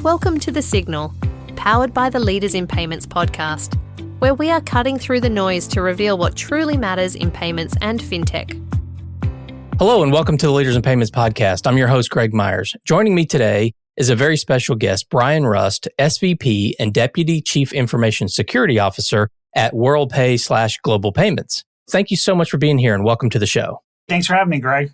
Welcome to The Signal, powered by the Leaders in Payments podcast, where we are cutting through the noise to reveal what truly matters in payments and fintech. Hello and welcome to the Leaders in Payments podcast. I'm your host, Greg Myers. Joining me today is a very special guest, Brian Rust, SVP and Deputy Chief Information Security Officer at Worldpay / Global Payments. Thank you so much for being here and welcome to the show. Thanks for having me, Greg.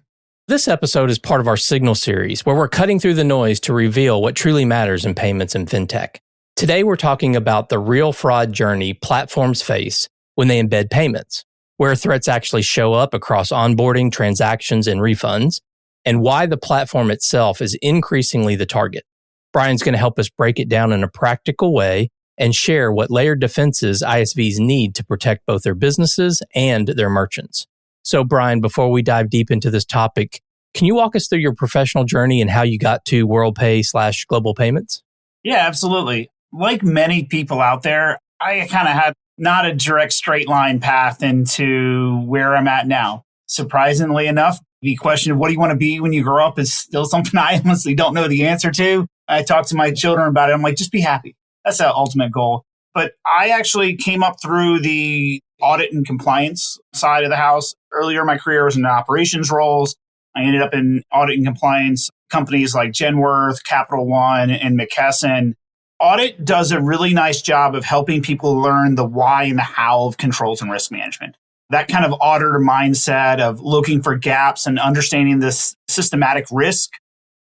This episode is part of our Signal series, where we're cutting through the noise to reveal what truly matters in payments and fintech. Today, we're talking about the real fraud journey platforms face when they embed payments, where threats actually show up across onboarding, transactions, and refunds, and why the platform itself is increasingly the target. Brian's going to help us break it down in a practical way and share what layered defenses ISVs need to protect both their businesses and their merchants. So, Brian, before we dive deep into this topic, can you walk us through your professional journey and how you got to Worldpay / Global Payments? Yeah, absolutely. Like many people out there, I kind of had not a direct straight line path into where I'm at now. Surprisingly enough, the question of what do you want to be when you grow up is still something I honestly don't know the answer to. I talk to my children about it. I'm like, just be happy. That's the ultimate goal. But I actually came up through the audit and compliance side of the house. Earlier in my career, I was in operations roles. I ended up in audit and compliance companies like Genworth, Capital One, and McKesson. Audit does a really nice job of helping people learn the why and the how of controls and risk management. That kind of auditor mindset of looking for gaps and understanding this systematic risk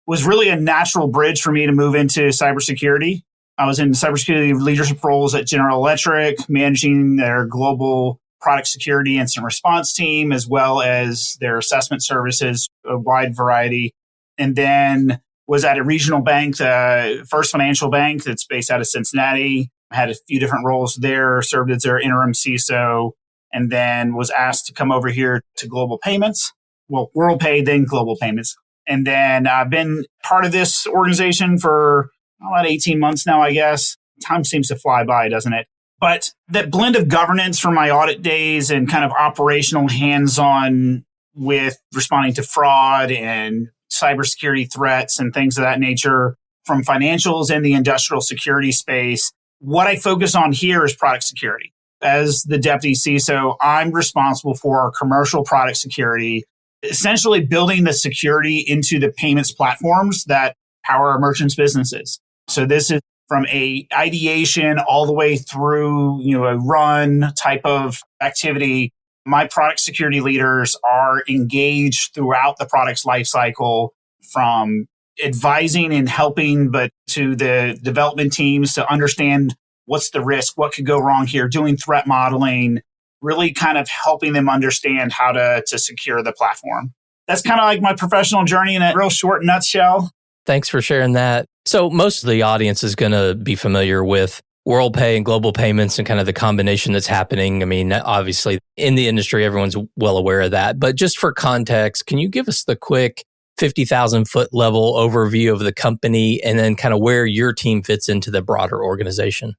was really a natural bridge for me to move into cybersecurity. I was in cybersecurity leadership roles at General Electric, managing their global product security incident response team, as well as their assessment services, a wide variety. And then was at a regional bank, the First Financial Bank that's based out of Cincinnati. I had a few different roles there, served as their interim CISO, and then was asked to come over here to Global Payments. Well, Worldpay, then Global Payments. And then I've been part of this organization for about 18 months now, I guess. Time seems to fly by, doesn't it? But that blend of governance from my audit days and kind of operational hands-on with responding to fraud and cybersecurity threats and things of that nature from financials and the industrial security space, what I focus on here is product security. As the deputy CISO, I'm responsible for our commercial product security, essentially building the security into the payments platforms that power our merchants' businesses. So this is from a ideation all the way through, a run type of activity. My product security leaders are engaged throughout the product's life cycle, from advising and helping, but to the development teams to understand what's the risk, what could go wrong here, doing threat modeling, really kind of helping them understand how to secure the platform. That's kind of like my professional journey in a real short nutshell. Thanks for sharing that. So most of the audience is going to be familiar with Worldpay and Global Payments and kind of the combination that's happening. I mean, obviously in the industry, everyone's well aware of that. But just for context, can you give us the quick 50,000 foot level overview of the company and then kind of where your team fits into the broader organization?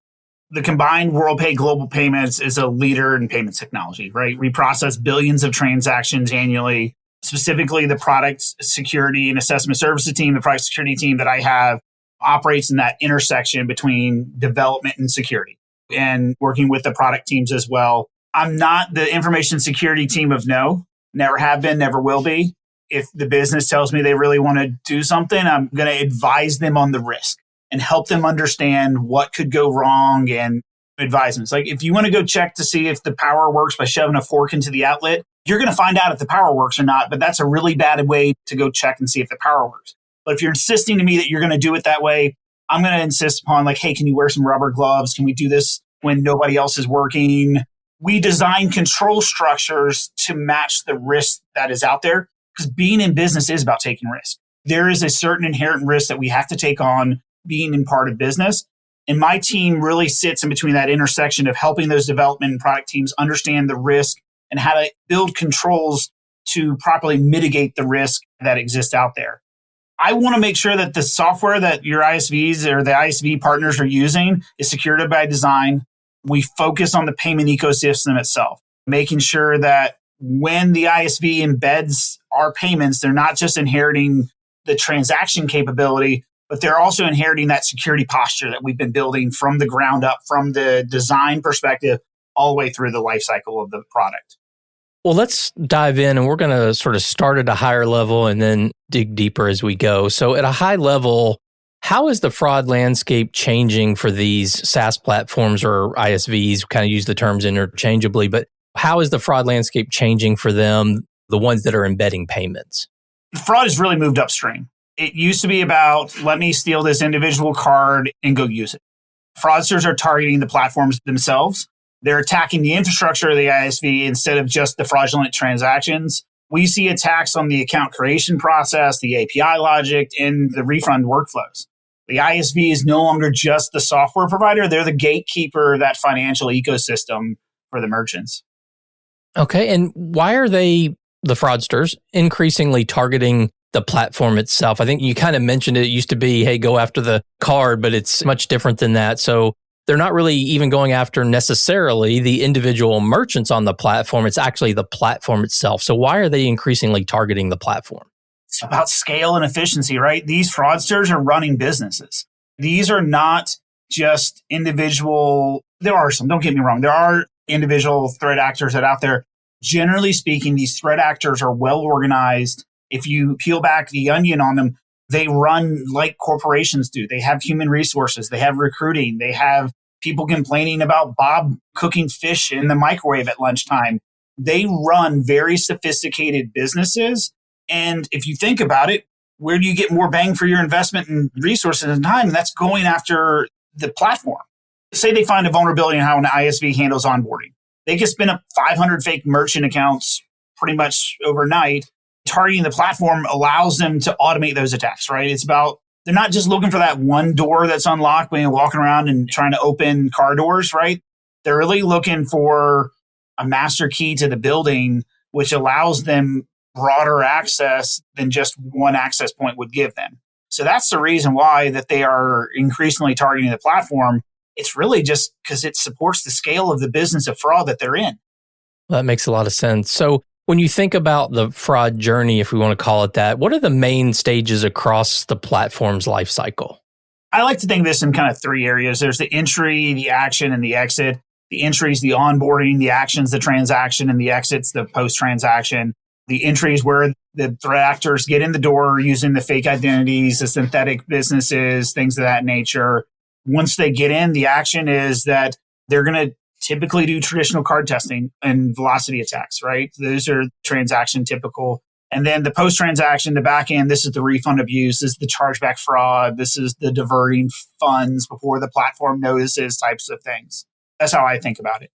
The combined Worldpay Global Payments is a leader in payments technology, right? We process billions of transactions annually. Specifically, the product security and assessment services team, the product security team that I have, operates in that intersection between development and security and working with the product teams as well. I'm not the information security team of no, never have been, never will be. If the business tells me they really want to do something, I'm going to advise them on the risk and help them understand what could go wrong and advisements. Like if you want to go check to see if the power works by shoving a fork into the outlet, you're going to find out if the power works or not, but that's a really bad way to go check and see if the power works. But if you're insisting to me that you're going to do it that way, I'm going to insist upon like, hey, can you wear some rubber gloves? Can we do this when nobody else is working? We design control structures to match the risk that is out there because being in business is about taking risk. There is a certain inherent risk that we have to take on being in part of business. And my team really sits in between that intersection of helping those development and product teams understand the risk and how to build controls to properly mitigate the risk that exists out there. I want to make sure that the software that your ISVs or the ISV partners are using is secured by design. We focus on the payment ecosystem itself, making sure that when the ISV embeds our payments, they're not just inheriting the transaction capability, but they're also inheriting that security posture that we've been building from the ground up, from the design perspective, all the way through the life cycle of the product. Well, let's dive in, and we're going to sort of start at a higher level and then dig deeper as we go. So at a high level, how is the fraud landscape changing for these SaaS platforms or ISVs? Kind of use the terms interchangeably, but how is the fraud landscape changing for them, the ones that are embedding payments? Fraud has really moved upstream. It used to be about, let me steal this individual card and go use it. Fraudsters are targeting the platforms themselves. They're attacking the infrastructure of the ISV instead of just the fraudulent transactions. We see attacks on the account creation process, the API logic, and the refund workflows. The ISV is no longer just the software provider. They're the gatekeeper of that financial ecosystem for the merchants. Okay. And why are they, the fraudsters, increasingly targeting the platform itself? I think you kind of mentioned it. It used to be, hey, go after the card, but it's much different than that. So they're not really even going after necessarily the individual merchants on the platform. It's actually the platform itself. So why are they increasingly targeting the platform? It's about scale and efficiency, right? These fraudsters are running businesses. These are not just individual. There are some, don't get me wrong. There are individual threat actors that are out there. Generally speaking, these threat actors are well organized. If you peel back the onion on them, they run like corporations do. They have human resources. They have recruiting. They have people complaining about Bob cooking fish in the microwave at lunchtime. They run very sophisticated businesses. And if you think about it, where do you get more bang for your investment in resources and time? And that's going after the platform. Say they find a vulnerability in how an ISV handles onboarding. They can spin up 500 fake merchant accounts pretty much overnight. Targeting the platform allows them to automate those attacks, right? It's about, they're not just looking for that one door that's unlocked when you're walking around and trying to open car doors, right? They're really looking for a master key to the building, which allows them broader access than just one access point would give them. So that's the reason why that they are increasingly targeting the platform. It's really just because it supports the scale of the business of fraud that they're in. Well, that makes a lot of sense. So when you think about the fraud journey, if we want to call it that, what are the main stages across the platform's life cycle? I like to think of this in kind of three areas. There's the entry, the action, and the exit. The entry is the onboarding, the actions, the transaction, and the exits, the post-transaction. The entry is where the threat actors get in the door using the fake identities, the synthetic businesses, things of that nature. Once they get in, the action is that they're going to typically do traditional card testing and velocity attacks, right? Those are transaction typical. And then the post-transaction, the back end, this is the refund abuse, this is the chargeback fraud, this is the diverting funds before the platform notices types of things. That's how I think about it.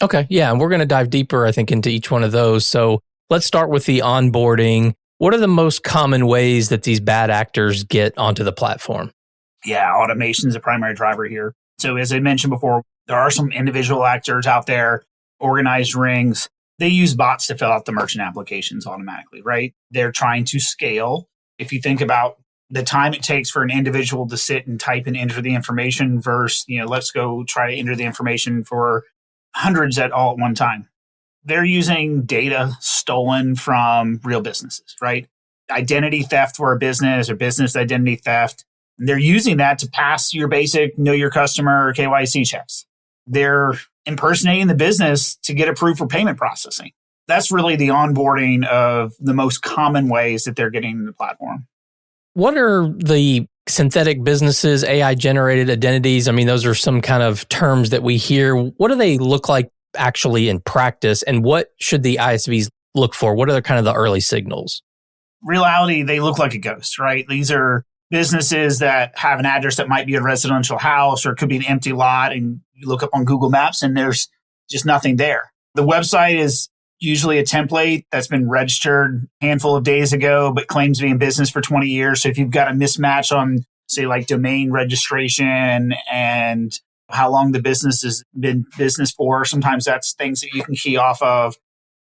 Okay, yeah, and we're going to dive deeper, I think, into each one of those. So let's start with the onboarding. What are the most common ways that these bad actors get onto the platform? Yeah, automation is a primary driver here. So as I mentioned before, there are some individual actors out there, organized rings. They use bots to fill out the merchant applications automatically, right? They're trying to scale. If you think about the time it takes for an individual to sit and type and enter the information versus, let's go try to enter the information for hundreds at one time. They're using data stolen from real businesses, right? Identity theft for a business or business identity theft. They're using that to pass your basic know your customer KYC checks. They're impersonating the business to get approved for payment processing. That's really the onboarding of the most common ways that they're getting in the platform. What are the synthetic businesses, AI-generated identities? I mean, those are some kind of terms that we hear. What do they look like actually in practice? And what should the ISVs look for? What are kind of the early signals? Reality, they look like a ghost, right? These are businesses that have an address that might be a residential house or it could be an empty lot, and you look up on Google Maps and there's just nothing there. The website is usually a template that's been registered a handful of days ago but claims to be in business for 20 years. So if you've got a mismatch on, say, like domain registration and how long the business has been business for, sometimes that's things that you can key off of.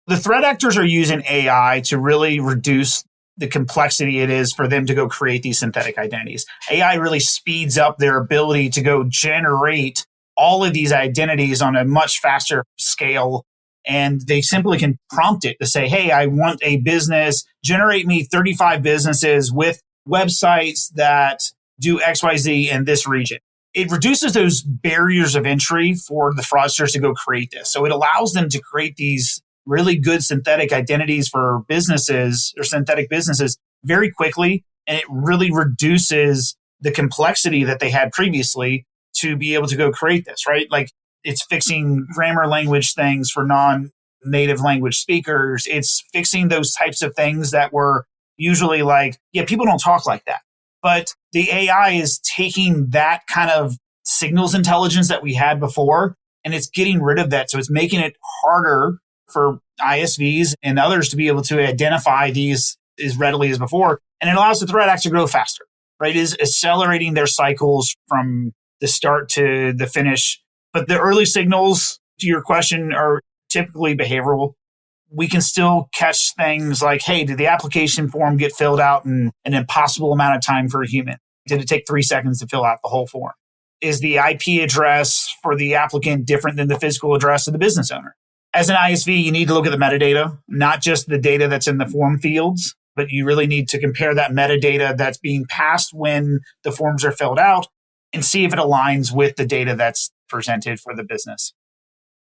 The threat actors are using AI to really reduce the complexity it is for them to go create these synthetic identities. AI really speeds up their ability to go generate all of these identities on a much faster scale. And they simply can prompt it to say, hey, I want a business, generate me 35 businesses with websites that do XYZ in this region. It reduces those barriers of entry for the fraudsters to go create this. So it allows them to create these really good synthetic identities for businesses or synthetic businesses very quickly. And it really reduces the complexity that they had previously to be able to go create this, right? Like it's fixing grammar language things for non-native language speakers. It's fixing those types of things that were usually like, yeah, people don't talk like that. But the AI is taking that kind of signals intelligence that we had before, and it's getting rid of that. So it's making it harder for ISVs and others to be able to identify these as readily as before. And it allows the threat actor to grow faster, right? It is accelerating their cycles from the start to the finish. But the early signals, to your question, are typically behavioral. We can still catch things like, hey, did the application form get filled out in an impossible amount of time for a human? Did it take 3 seconds to fill out the whole form? Is the IP address for the applicant different than the physical address of the business owner? As an ISV, you need to look at the metadata, not just the data that's in the form fields, but you really need to compare that metadata that's being passed when the forms are filled out and see if it aligns with the data that's presented for the business.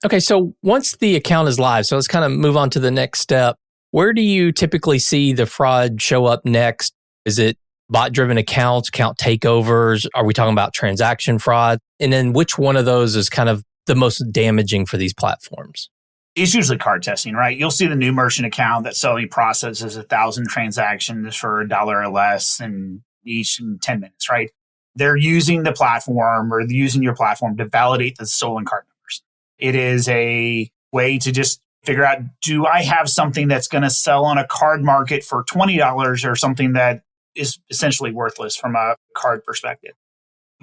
Okay, so once the account is live, so let's kind of move on to the next step. Where do you typically see the fraud show up next? Is it bot-driven accounts, account takeovers? Are we talking about transaction fraud? And then which one of those is kind of the most damaging for these platforms? It's usually card testing, right? You'll see the new merchant account that suddenly processes 1,000 transactions for $1 or less and each in 10 minutes, right? They're using the platform or using your platform to validate the stolen card numbers. It is a way to just figure out, do I have something that's going to sell on a card market for $20 or something that is essentially worthless from a card perspective?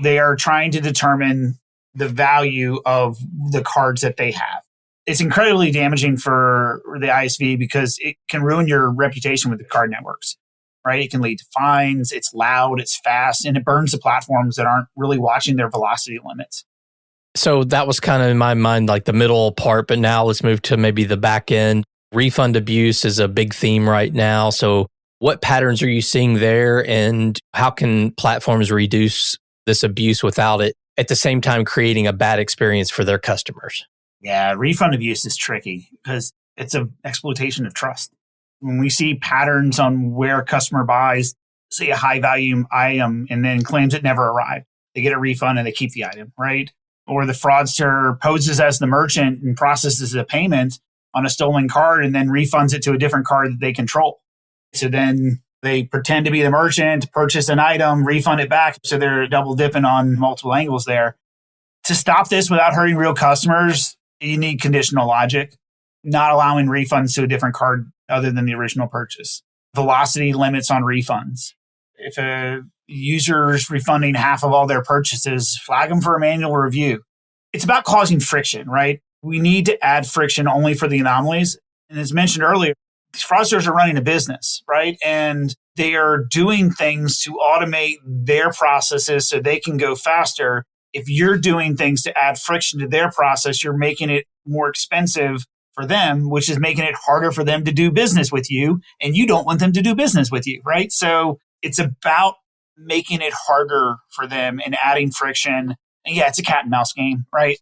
They are trying to determine the value of the cards that they have. It's incredibly damaging for the ISV because it can ruin your reputation with the card networks, right? It can lead to fines. It's loud, it's fast, and it burns the platforms that aren't really watching their velocity limits. So that was kind of in my mind, like the middle part, but now let's move to maybe the back end. Refund abuse is a big theme right now. So what patterns are you seeing there, and how can platforms reduce this abuse without it at the same time creating a bad experience for their customers? Yeah, refund abuse is tricky because it's an exploitation of trust. When we see patterns on where a customer buys, say a high value item and then claims it never arrived, they get a refund and they keep the item, right? Or the fraudster poses as the merchant and processes a payment on a stolen card and then refunds it to a different card that they control. So then they pretend to be the merchant, purchase an item, refund it back. So they're double dipping on multiple angles there. To stop this without hurting real customers, you need conditional logic, not allowing refunds to a different card other than the original purchase. Velocity limits on refunds. If a user is refunding half of all their purchases, flag them for a manual review. It's about causing friction, right? We need to add friction only for the anomalies. And as mentioned earlier, these fraudsters are running a business, right? And they are doing things to automate their processes so they can go faster. If you're doing things to add friction to their process, you're making it more expensive for them, which is making it harder for them to do business with you. And you don't want them to do business with you, right? So it's about making it harder for them and adding friction. And yeah, it's a cat and mouse game, right?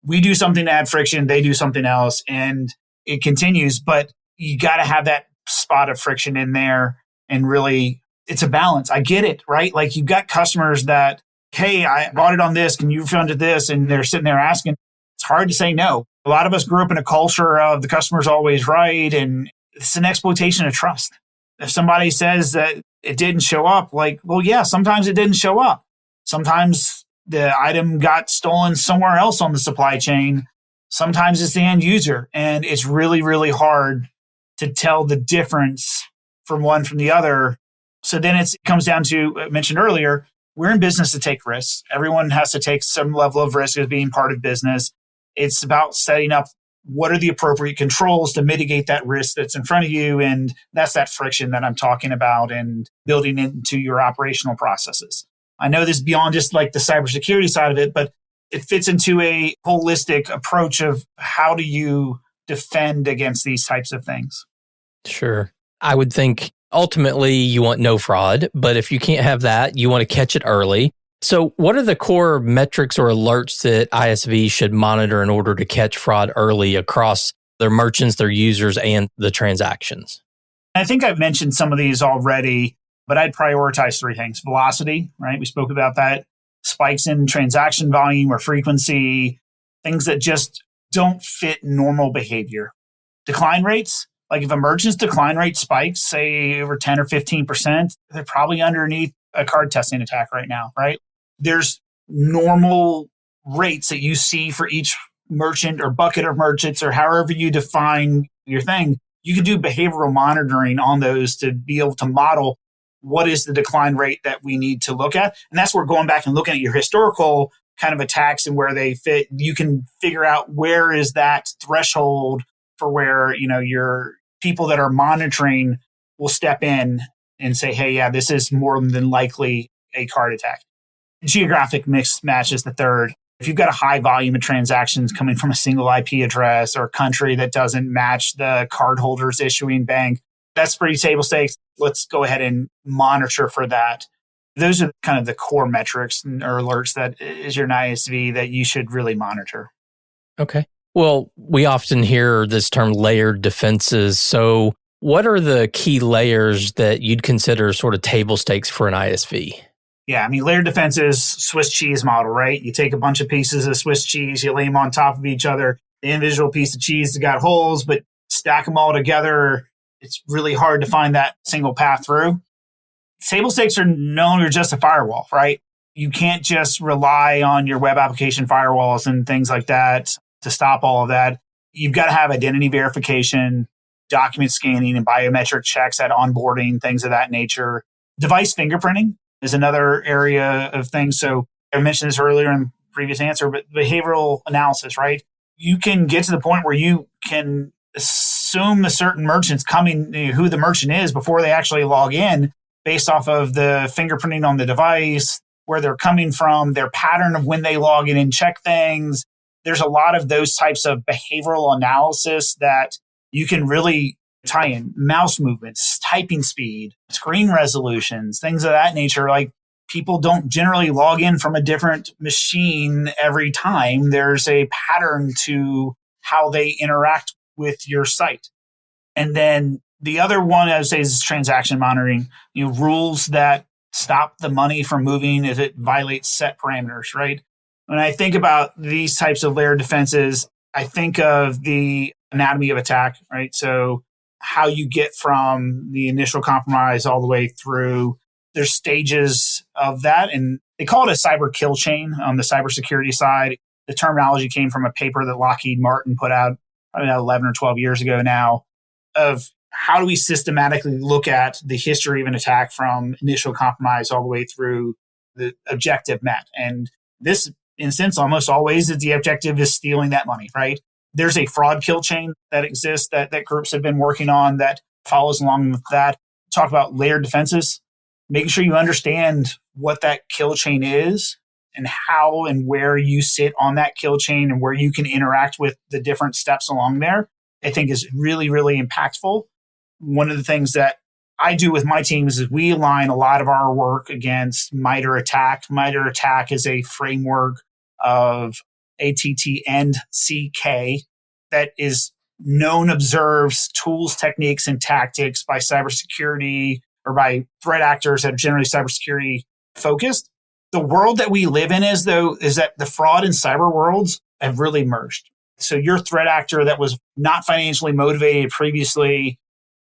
We do something to add friction, they do something else, and it continues. But you got to have that spot of friction in there. And really, it's a balance. I get it, right? Like you've got customers that, hey, I bought it on this. Can you refund it this? And they're sitting there asking. It's hard to say no. A lot of us grew up in a culture of the customer's always right. And it's an exploitation of trust. If somebody says that it didn't show up, like, well, yeah, sometimes it didn't show up. Sometimes the item got stolen somewhere else on the supply chain. Sometimes it's the end user. And it's really, really hard to tell the difference from one from the other. So then it comes down to, I mentioned earlier, we're in business to take risks. Everyone has to take some level of risk as being part of business. It's about setting up what are the appropriate controls to mitigate that risk that's in front of you. And that's that friction that I'm talking about and building into your operational processes. I know this is beyond just like the cybersecurity side of it, but it fits into a holistic approach of how do you defend against these types of things. Sure. I would think Ultimately, you want no fraud, but if you can't have that, you want to catch it early. So what are the core metrics or alerts that ISV should monitor in order to catch fraud early across their merchants, their users, and the transactions? I think I've mentioned some of these already, but I'd prioritize three things. Velocity, right? We spoke about that. Spikes in transaction volume or frequency, things that just don't fit normal behavior. Decline rates, like if a merchant's decline rate spikes, say over 10 or 15%, they're probably underneath a card testing attack right now, right? There's normal rates that you see for each merchant or bucket of merchants or however you define your thing. You can do behavioral monitoring on those to be able to model what is the decline rate that we need to look at. And that's where going back and looking at your historical kind of attacks and where they fit, you can figure out where is that threshold for where, your people that are monitoring will step in and say, hey, yeah, this is more than likely a card attack. Geographic mismatch is the third. If you've got a high volume of transactions coming from a single IP address or country that doesn't match the cardholder's issuing bank, that's pretty table stakes. Let's go ahead and monitor for that. Those are kind of the core metrics or alerts that is your ISV that you should really monitor. Okay. Well, we often hear this term layered defenses. So what are the key layers that you'd consider sort of table stakes for an ISV? Yeah, layered defenses, Swiss cheese model, right? You take a bunch of pieces of Swiss cheese, you lay them on top of each other. The individual piece of cheese has got holes, but stack them all together. It's really hard to find that single path through. Table stakes are no longer just a firewall, right? You can't just rely on your web application firewalls and things like that to stop all of that. You've got to have identity verification, document scanning, and biometric checks at onboarding, things of that nature. Device fingerprinting is another area of things. So I mentioned this earlier in the previous answer, but behavioral analysis, right? You can get to the point where you can assume a certain merchant's coming, who the merchant is before they actually log in based off of the fingerprinting on the device, where they're coming from, their pattern of when they log in and check things. There's a lot of those types of behavioral analysis that you can really tie in. Mouse movements, typing speed, screen resolutions, things of that nature. Like people don't generally log in from a different machine every time. There's a pattern to how they interact with your site. And then the other one I would say is transaction monitoring. Rules that stop the money from moving if it violates set parameters, right? When I think about these types of layered defenses, I think of the anatomy of attack, right? So how you get from the initial compromise all the way through. There's stages of that, and they call it a cyber kill chain on the cybersecurity side. The terminology came from a paper that Lockheed Martin put out probably 11 or 12 years ago now, of how do we systematically look at the history of an attack from initial compromise all the way through the objective met. And this instance, almost always, is the objective is stealing that money, right? There's a fraud kill chain that exists that groups have been working on that follows along with that. Talk about layered defenses, making sure you understand what that kill chain is and how and where you sit on that kill chain and where you can interact with the different steps along there, I think is really, really impactful. One of the things that I do with my teams is we align a lot of our work against MITRE ATT&CK. MITRE ATT&CK is a framework of ATT&CK that is known, observes tools, techniques, and tactics by cybersecurity or by threat actors that are generally cybersecurity focused. The world that we live in is that the fraud and cyber worlds have really merged. So your threat actor that was not financially motivated previously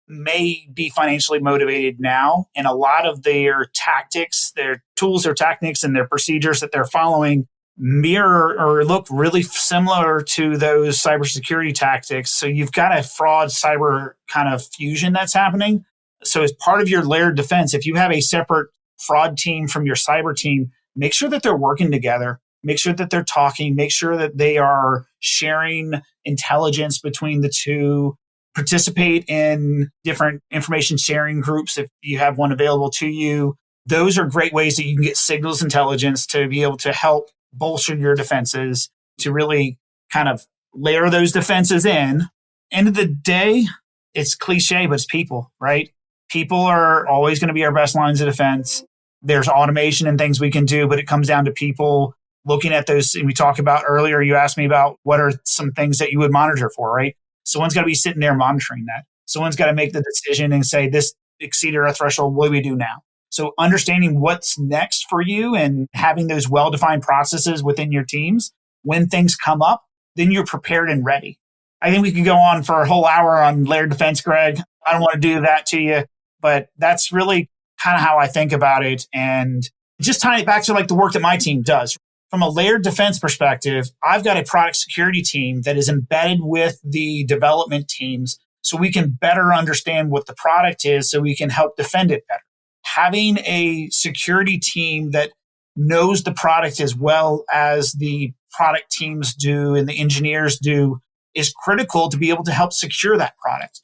may be financially motivated now. And a lot of their tactics, their tools, their techniques, and their procedures that they're following mirror or look really similar to those cybersecurity tactics. So you've got a fraud cyber kind of fusion that's happening. So as part of your layered defense, if you have a separate fraud team from your cyber team, make sure that they're working together. Make sure that they're talking. Make sure that they are sharing intelligence between the two. Participate in different information sharing groups if you have one available to you. Those are great ways that you can get signals intelligence to be able to help bolster your defenses, to really kind of layer those defenses in. End of the day, it's cliche, but it's people, right? People are always going to be our best lines of defense. There's automation and things we can do, but it comes down to people looking at those. And we talked about earlier, you asked me about what are some things that you would monitor for, right? Someone's got to be sitting there monitoring that. Someone's got to make the decision and say, this exceeded our threshold. What do we do now? So understanding what's next for you and having those well-defined processes within your teams, when things come up, then you're prepared and ready. I think we could go on for a whole hour on layered defense, Greg. I don't want to do that to you, but that's really kind of how I think about it. And just tying it back to like the work that my team does. From a layered defense perspective, I've got a product security team that is embedded with the development teams so we can better understand what the product is so we can help defend it better. Having a security team that knows the product as well as the product teams do and the engineers do is critical to be able to help secure that product.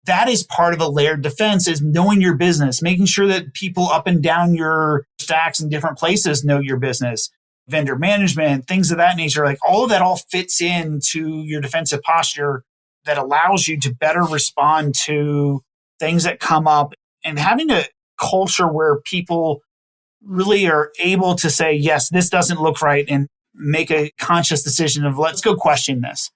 That is part of a layered defense, is knowing your business, making sure that people up and down your stacks in different places know your business, vendor management, things of that nature. Like all of that all fits into your defensive posture that allows you to better respond to things that come up, and having a culture where people really are able to say, yes, this doesn't look right, and make a conscious decision of let's go question this.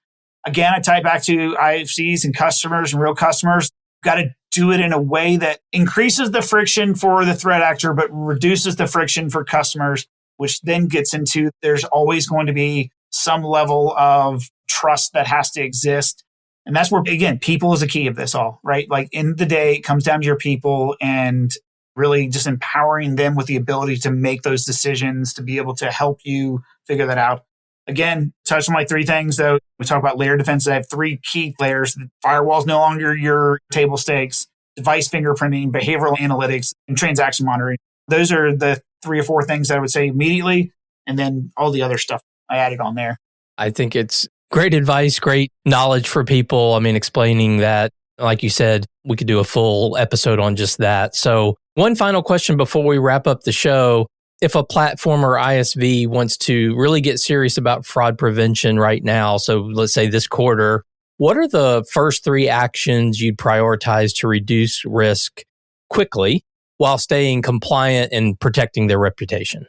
Again, I tie back to IFCs and customers and real customers. Got to do it in a way that increases the friction for the threat actor, but reduces the friction for customers, which then gets into there's always going to be some level of trust that has to exist. And that's where, again, people is the key of this all, right? Like in the day, it comes down to your people and really just empowering them with the ability to make those decisions, to be able to help you figure that out. Again, touch on my three things, though. We talk about layer defense. I have three key layers. The firewall is no longer your table stakes, device fingerprinting, behavioral analytics, and transaction monitoring. Those are the 3 or 4 things that I would say immediately. And then all the other stuff I added on there. I think it's great advice, great knowledge for people. I mean, explaining that, like you said, we could do a full episode on just that. So one final question before we wrap up the show. If a platform or ISV wants to really get serious about fraud prevention right now, so let's say this quarter, what are the first 3 actions you'd prioritize to reduce risk quickly while staying compliant and protecting their reputation?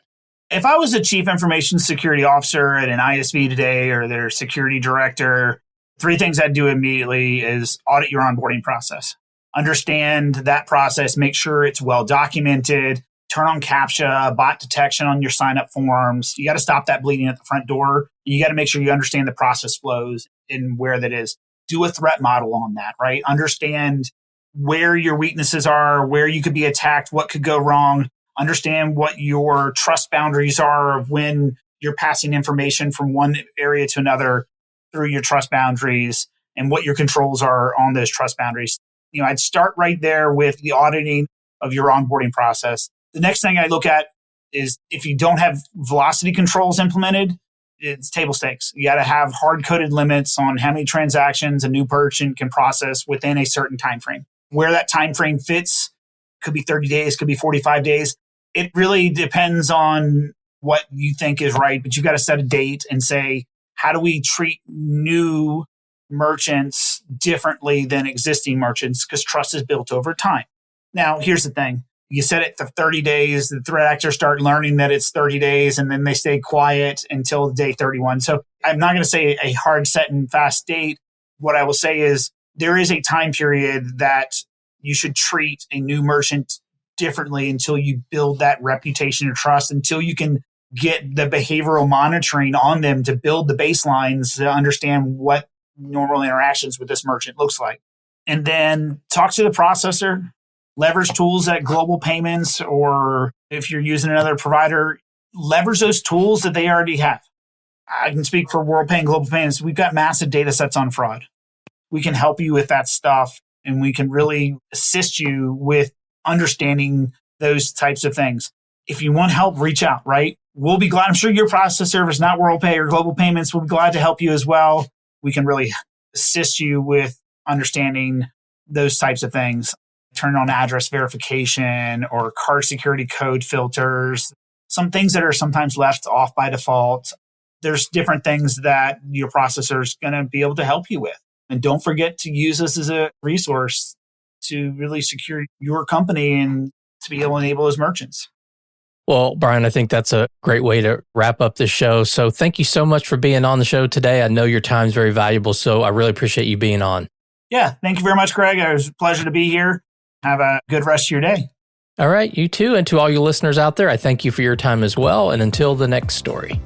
If I was a chief information security officer at an ISV today or their security director, 3 things I'd do immediately is audit your onboarding process. Understand that process, make sure it's well documented. Turn on CAPTCHA, bot detection on your sign-up forms. You got to stop that bleeding at the front door. You got to make sure you understand the process flows and where that is. Do a threat model on that, right? Understand where your weaknesses are, where you could be attacked, what could go wrong. Understand what your trust boundaries are of when you're passing information from one area to another through your trust boundaries, and what your controls are on those trust boundaries. I'd start right there with the auditing of your onboarding process. The next thing I look at is if you don't have velocity controls implemented, it's table stakes. You got to have hard-coded limits on how many transactions a new merchant can process within a certain time frame. Where that time frame fits, could be 30 days, could be 45 days. It really depends on what you think is right, but you got to set a date and say, how do we treat new merchants differently than existing merchants? Because trust is built over time. Now, here's the thing. You set it to 30 days. The threat actors start learning that it's 30 days, and then they stay quiet until day 31. So I'm not going to say a hard set and fast date. What I will say is there is a time period that you should treat a new merchant differently until you build that reputation of trust, until you can get the behavioral monitoring on them to build the baselines to understand what normal interactions with this merchant looks like. And then talk to the processor. Leverage tools at Global Payments, or if you're using another provider, leverage those tools that they already have. I can speak for Worldpay and Global Payments. We've got massive data sets on fraud. We can help you with that stuff, and we can really assist you with understanding those types of things. If you want help, reach out, right? We'll be glad. I'm sure your processor, if it's not Worldpay or Global Payments, we'll be glad to help you as well. We can really assist you with understanding those types of things. Turn on address verification or card security code filters, some things that are sometimes left off by default. There's different things that your processor is going to be able to help you with. And don't forget to use this as a resource. to really secure your company and to be able to enable those merchants. Well, Brian, I think that's a great way to wrap up this show. So thank you so much for being on the show today. I know your time is very valuable, so I really appreciate you being on. Yeah, thank you very much, Greg. It was a pleasure to be here. Have a good rest of your day. All right, you too. And to all you listeners out there, I thank you for your time as well. And until the next story.